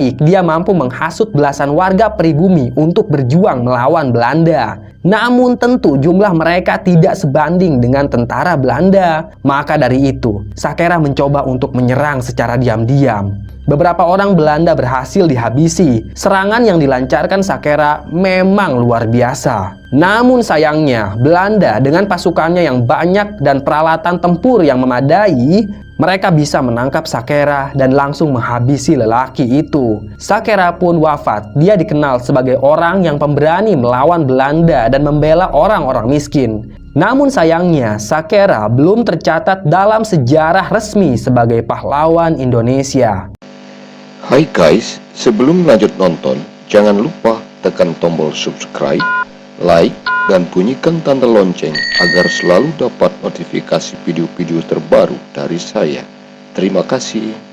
Dia mampu menghasut belasan warga pribumi untuk berjuang melawan Belanda. Namun tentu jumlah mereka tidak sebanding dengan tentara Belanda. Maka dari itu, Sakera mencoba untuk menyerang secara diam-diam. Beberapa orang Belanda berhasil dihabisi. Serangan yang dilancarkan Sakera memang luar biasa. Namun sayangnya, Belanda dengan pasukannya yang banyak dan peralatan tempur yang memadai, mereka bisa menangkap Sakera dan langsung menghabisi lelaki itu. Sakera pun wafat. Dia dikenal sebagai orang yang pemberani melawan Belanda dan membela orang-orang miskin. Namun sayangnya, Sakera belum tercatat dalam sejarah resmi sebagai pahlawan Indonesia. Hai guys, sebelum lanjut nonton, jangan lupa tekan tombol subscribe, like, dan bunyikan tanda lonceng agar selalu dapat notifikasi video-video terbaru dari saya. Terima kasih.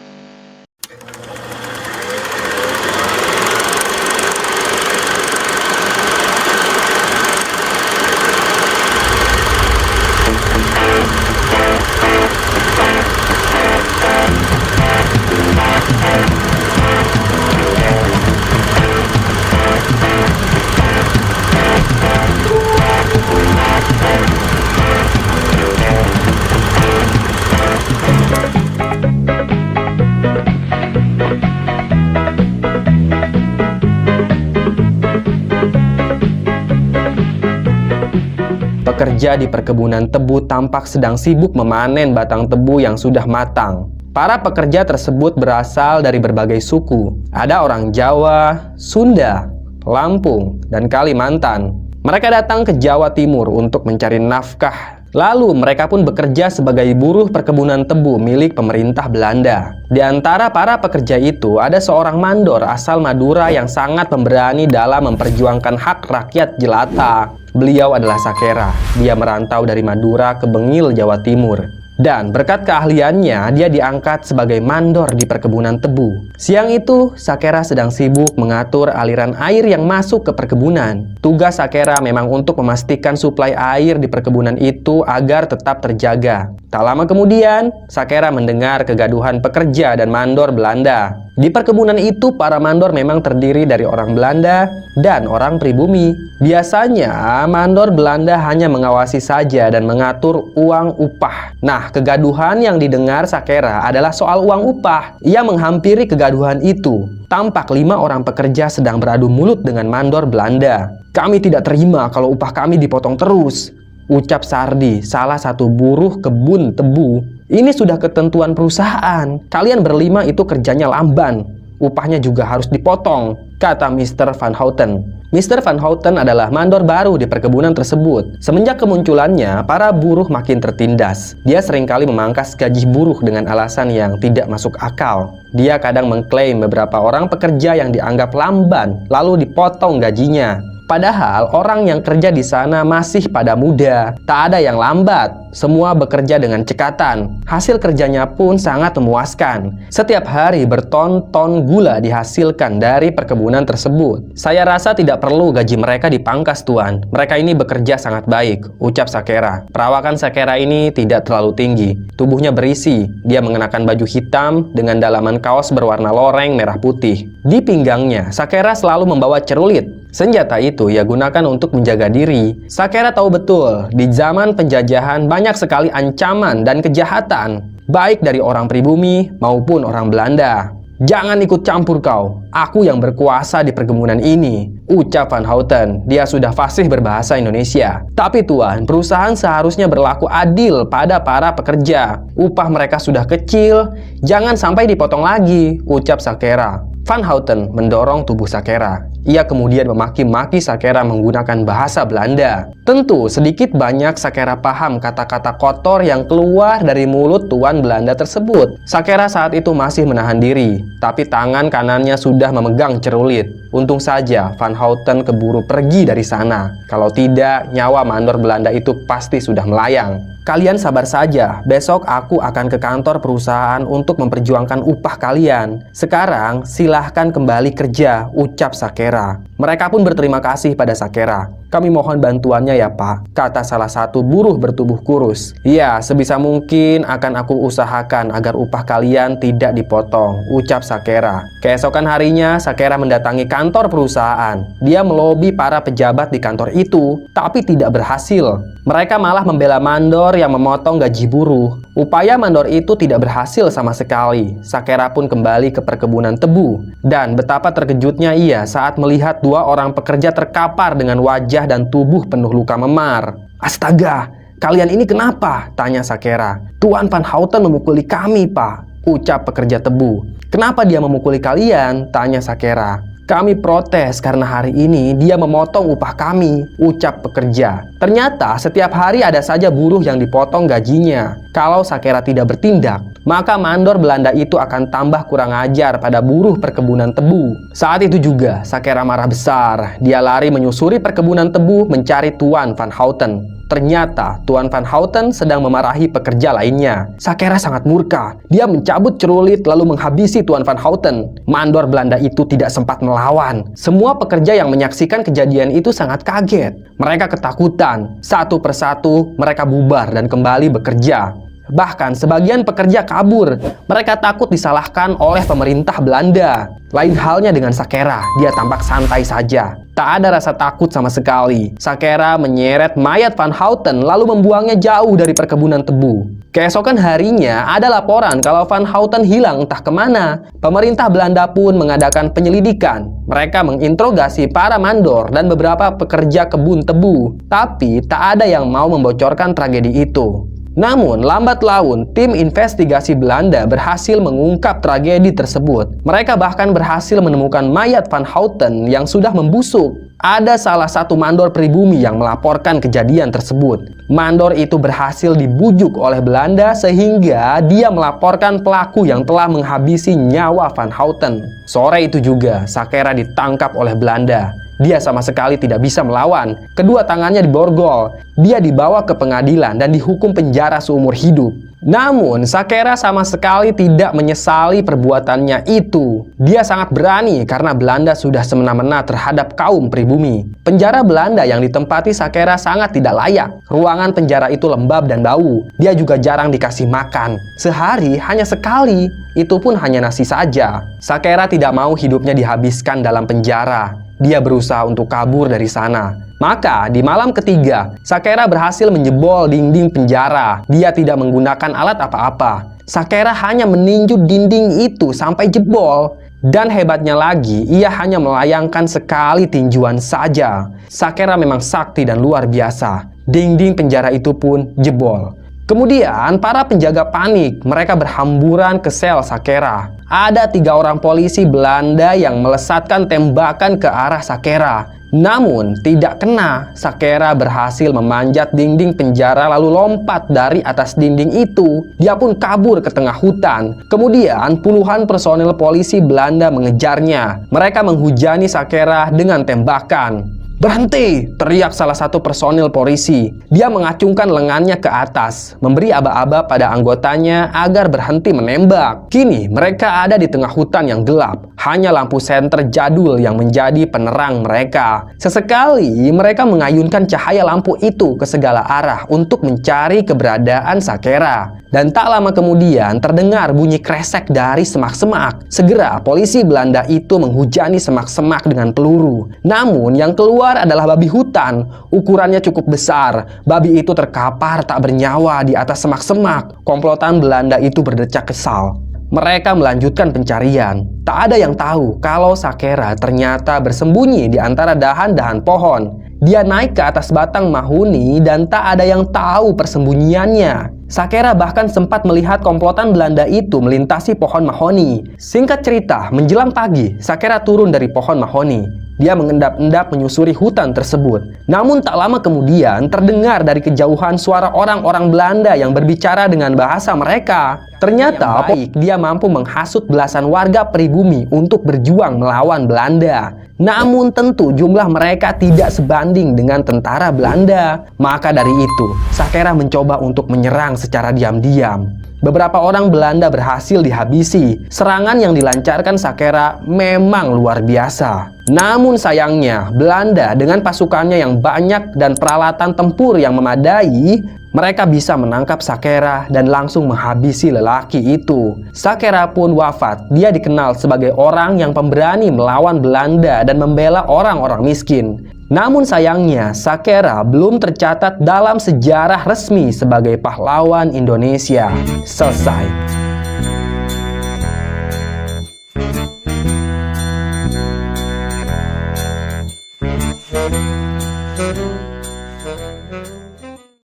Pekerja di perkebunan tebu tampak sedang sibuk memanen batang tebu yang sudah matang. Para pekerja tersebut berasal dari berbagai suku. Ada orang Jawa, Sunda, Lampung, dan Kalimantan. Mereka datang ke Jawa Timur untuk mencari nafkah. Lalu mereka pun bekerja sebagai buruh perkebunan tebu milik pemerintah Belanda. Di antara para pekerja itu ada seorang mandor asal Madura yang sangat pemberani dalam memperjuangkan hak rakyat jelata. Beliau adalah Sakera. Dia merantau dari Madura ke Bengil, Jawa Timur. Dan berkat keahliannya, dia diangkat sebagai mandor di perkebunan tebu. Siang itu, Sakera sedang sibuk mengatur aliran air yang masuk ke perkebunan. Tugas Sakera memang untuk memastikan suplai air di perkebunan itu agar tetap terjaga. Tak lama kemudian, Sakera mendengar kegaduhan pekerja dan mandor Belanda. Di perkebunan itu, para mandor memang terdiri dari orang Belanda dan orang pribumi. Biasanya, mandor Belanda hanya mengawasi saja dan mengatur uang upah. Nah, kegaduhan yang didengar Sakera adalah soal uang upah. Ia menghampiri kegaduhan itu. Tampak 5 orang pekerja sedang beradu mulut dengan mandor Belanda. "Kami tidak terima kalau upah kami dipotong terus," ucap Sardi, salah satu buruh kebun tebu. "Ini sudah ketentuan perusahaan. Kalian berlima itu kerjanya lamban. Upahnya juga harus dipotong," kata Mr. Van Houten. Mr. Van Houten adalah mandor baru di perkebunan tersebut. Semenjak kemunculannya, para buruh makin tertindas. Dia seringkali memangkas gaji buruh dengan alasan yang tidak masuk akal. Dia kadang mengklaim beberapa orang pekerja yang dianggap lamban, lalu dipotong gajinya. Padahal orang yang kerja di sana masih pada muda, tak ada yang lambat, semua bekerja dengan cekatan. Hasil kerjanya pun sangat memuaskan. Setiap hari berton-ton gula dihasilkan dari perkebunan tersebut. "Saya rasa tidak perlu gaji mereka dipangkas, Tuan. Mereka ini bekerja sangat baik," ucap Sakera. Perawakan Sakera ini tidak terlalu tinggi. Tubuhnya berisi. Dia mengenakan baju hitam dengan dalaman kaos berwarna loreng merah putih. Di pinggangnya, Sakera selalu membawa cerulit. Senjata itu ia gunakan untuk menjaga diri. Sakera tahu betul, di zaman penjajahan banyak sekali ancaman dan kejahatan, baik dari orang pribumi maupun orang Belanda. "Jangan ikut campur kau, aku yang berkuasa di perkebunan ini," ucap Van Houten. Dia sudah fasih berbahasa Indonesia. "Tapi Tuan, perusahaan seharusnya berlaku adil pada para pekerja. Upah mereka sudah kecil, jangan sampai dipotong lagi," ucap Sakera. Van Houten mendorong tubuh Sakera. Ia kemudian memaki-maki Sakera menggunakan bahasa Belanda. Tentu sedikit banyak Sakera paham kata-kata kotor yang keluar dari mulut tuan Belanda tersebut. Sakera saat itu masih menahan diri, tapi tangan kanannya sudah memegang cerulit. Untung saja Van Houten keburu pergi dari sana. Kalau tidak, nyawa mandor Belanda itu pasti sudah melayang. "Kalian sabar saja, besok aku akan ke kantor perusahaan untuk memperjuangkan upah kalian. Sekarang silahkan kembali kerja," ucap Sakera. Mereka pun berterima kasih pada Sakera. "Kami mohon bantuannya ya Pak," kata salah satu buruh bertubuh kurus. "Iya, sebisa mungkin akan aku usahakan agar upah kalian tidak dipotong," ucap Sakera. Keesokan harinya, Sakera mendatangi kantor perusahaan. Dia melobi para pejabat di kantor itu, tapi tidak berhasil. Mereka malah membela mandor yang memotong gaji buruh. Upaya mandor itu tidak berhasil sama sekali. Sakera pun kembali ke perkebunan tebu. Dan betapa terkejutnya ia saat melihat dua orang pekerja terkapar dengan wajah dan tubuh penuh luka memar. "Astaga, kalian ini kenapa?" tanya Sakera. "Tuan Van Houten memukuli kami, Pak," ucap pekerja tebu. "Kenapa dia memukuli kalian?" tanya Sakera. "Kami protes karena hari ini dia memotong upah kami," ucap pekerja. Ternyata setiap hari ada saja buruh yang dipotong gajinya. Kalau Sakera tidak bertindak, maka mandor Belanda itu akan tambah kurang ajar pada buruh perkebunan tebu. Saat itu juga Sakera marah besar. Dia lari menyusuri perkebunan tebu mencari Tuan Van Houten. Ternyata Tuan Van Houten sedang memarahi pekerja lainnya. Sakera sangat murka. Dia mencabut celurit lalu menghabisi Tuan Van Houten. Mandor Belanda itu tidak sempat melawan. Semua pekerja yang menyaksikan kejadian itu sangat kaget. Mereka ketakutan. Satu persatu mereka bubar dan kembali bekerja. Bahkan sebagian pekerja kabur. Mereka takut disalahkan oleh pemerintah Belanda. Lain halnya dengan Sakera, dia tampak santai saja. Tak ada rasa takut sama sekali. Sakera menyeret mayat Van Houten lalu membuangnya jauh dari perkebunan tebu. Keesokan harinya ada laporan kalau Van Houten hilang entah kemana. Pemerintah Belanda pun mengadakan penyelidikan. Mereka menginterogasi para mandor dan beberapa pekerja kebun tebu. Tapi tak ada yang mau membocorkan tragedi itu. Namun, lambat laun, tim investigasi Belanda berhasil mengungkap tragedi tersebut. Mereka bahkan berhasil menemukan mayat Van Houten yang sudah membusuk. Ada salah satu mandor pribumi yang melaporkan kejadian tersebut. Mandor itu berhasil dibujuk oleh Belanda sehingga dia melaporkan pelaku yang telah menghabisi nyawa Van Houten. Sore itu juga, Sakera ditangkap oleh Belanda. Dia sama sekali tidak bisa melawan. Kedua tangannya diborgol. Dia dibawa ke pengadilan dan dihukum penjara seumur hidup. Namun, Sakera sama sekali tidak menyesali perbuatannya itu. Dia sangat berani karena Belanda sudah semena-mena terhadap kaum pribumi. Penjara Belanda yang ditempati Sakera sangat tidak layak. Ruangan penjara itu lembab dan bau. Dia juga jarang dikasih makan. Sehari hanya sekali, itu pun hanya nasi saja. Sakera tidak mau hidupnya dihabiskan dalam penjara. Dia berusaha untuk kabur dari sana. Maka di malam ketiga, Sakera berhasil menjebol dinding penjara. Dia tidak menggunakan alat apa-apa. Sakera hanya meninju dinding itu sampai jebol. Dan hebatnya lagi, ia hanya melayangkan sekali tinjuan saja. Sakera memang sakti dan luar biasa. Dinding penjara itu pun jebol. Kemudian para penjaga panik. Mereka berhamburan ke sel Sakera. Ada 3 orang polisi Belanda yang melesatkan tembakan ke arah Sakera. Namun tidak kena. Sakera berhasil memanjat dinding penjara lalu lompat dari atas dinding itu. Dia pun kabur ke tengah hutan. Kemudian puluhan personil polisi Belanda mengejarnya. Mereka menghujani Sakera dengan tembakan. "Berhenti!" teriak salah satu personil polisi. Dia mengacungkan lengannya ke atas, memberi aba-aba pada anggotanya agar berhenti menembak. Kini mereka ada di tengah hutan yang gelap. Hanya lampu senter jadul yang menjadi penerang mereka. Sesekali mereka mengayunkan cahaya lampu itu ke segala arah untuk mencari keberadaan Sakera. Dan tak lama kemudian terdengar bunyi kresek dari semak-semak. Segera polisi Belanda itu menghujani semak-semak dengan peluru. Namun yang keluar adalah babi hutan. Ukurannya cukup besar. Babi itu terkapar tak bernyawa di atas semak-semak. Komplotan Belanda itu berdecak kesal. Mereka melanjutkan pencarian. Tak ada yang tahu kalau Sakera ternyata bersembunyi di antara dahan-dahan pohon. Dia naik ke atas batang mahuni dan tak ada yang tahu persembunyiannya. Sakera bahkan sempat melihat komplotan Belanda itu melintasi pohon mahoni. Singkat cerita, menjelang pagi, Sakera turun dari pohon mahoni. Dia mengendap-endap menyusuri hutan tersebut. Namun tak lama kemudian terdengar dari kejauhan suara orang-orang Belanda yang berbicara dengan bahasa mereka. Ternyata dia mampu menghasut belasan warga pribumi untuk berjuang melawan Belanda. Namun tentu jumlah mereka tidak sebanding dengan tentara Belanda. Maka dari itu, Sakera mencoba untuk menyerang secara diam-diam. beberapa orang Belanda berhasil dihabisi. Serangan yang dilancarkan Sakera memang luar biasa. Namun sayangnya, Belanda dengan pasukannya yang banyak dan peralatan tempur yang memadai, mereka bisa menangkap Sakera dan langsung menghabisi lelaki itu. Sakera pun wafat. Dia dikenal sebagai orang yang pemberani melawan Belanda dan membela orang-orang miskin. Namun sayangnya, Sakera belum tercatat dalam sejarah resmi sebagai pahlawan Indonesia. Selesai.